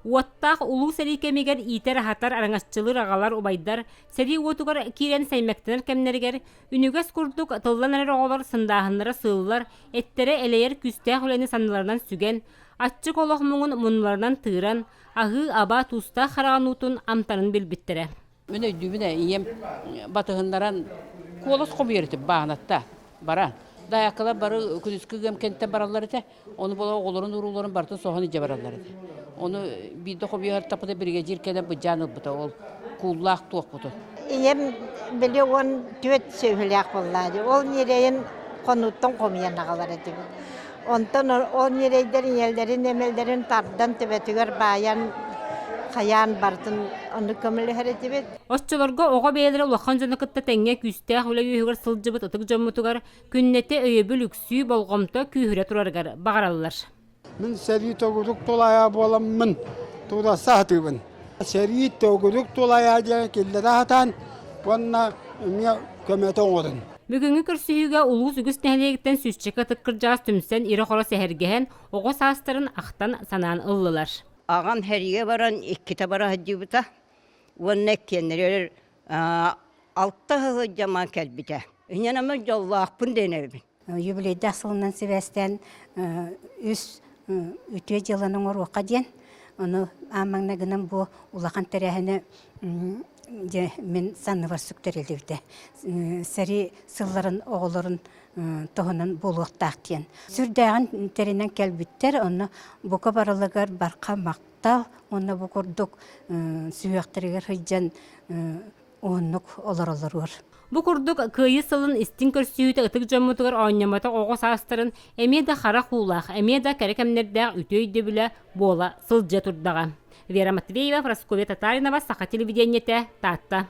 Уаттақ улуу сәри кемигер итер хатар араңасчылыр ағалар убайдар, сәри уотугар кирен саймактанар кемнергер, үнүгәс курдук тылланар оғалар сындағынлары сылылар, эттере элейер күстәқ үләні саныларынан сүген, атчык олық мұңын мұнларынан тыыран, ағы аба туста қараған утун амтанын білбіттірі. Мен өйдүбіне ием батығындаран колос қобиертіп бағынатта бара. Даяқылар бары күдіскі кемкентте баралар ете, оны бола оғыларын ұруларын бартын соған ije баралар ете. Оны биді қобиғар тапыда бірге жеркеден бұл жаныл бұта, ол куллақ туақ бұта. Ием біле он төт сөйләк болады. Ол нерейін қонуттың қомиян ағалар ете. Онтан ол нерейдерін елдерін емелдерін тардан төбетігер баян Қаян бартын оны көмілі әретебет. Осчыларға оға бейлері ұлақан жанықытта тәңе күстәқ үлі үйігір сылжыбыт ұтық жаммытығар күннете өйебіл үксүй болғымта күйірі тұрарғар бағаралылар. Мен сәрі тоғырық толая боламын, тұра сатыбын. Сәрі тоғырық толая деген келдері атан, бұнна үмия көметі оғырын. Бүгінгі күрсүйіге ұлғыз үгіс нәлегіттен сүзчек атыққыр жаз түмсен ері қора сәхергеген оға састырын ақтан санан ұллылар. Аған хәриге баран иккіті бара хәддібіта, оны кеннерер алтта хығы жама кәлбіті. Үненімі жоллақпын денебін. Юбилейді асылынан себестен үтіе жылының оруаққа ден, оны амаңнағының бұл ұлақан тәрәхіні мен санны бар сүктерелді біті. Сәрі сылларын, оғыларын тоғынан болуқтақ дейін. Сүрдәғін тәрінен кәлбіттер, оны бұқа баралығар барқа мақтал, оны бұқырдық сүйіқтірігер хыджан оңынық олар-олар өр. Бұ күрдік күйі сылын істін көрсүйіті ұтық жамытығыр ойнаматы оғы састырын әмеді қара қулақ, әмеді кәрекемнердәғ үтөйді білі бола сылжа тұрдаға. Вера Матвеева, Прасковья Татаринова, Саха телевидениете, Татта.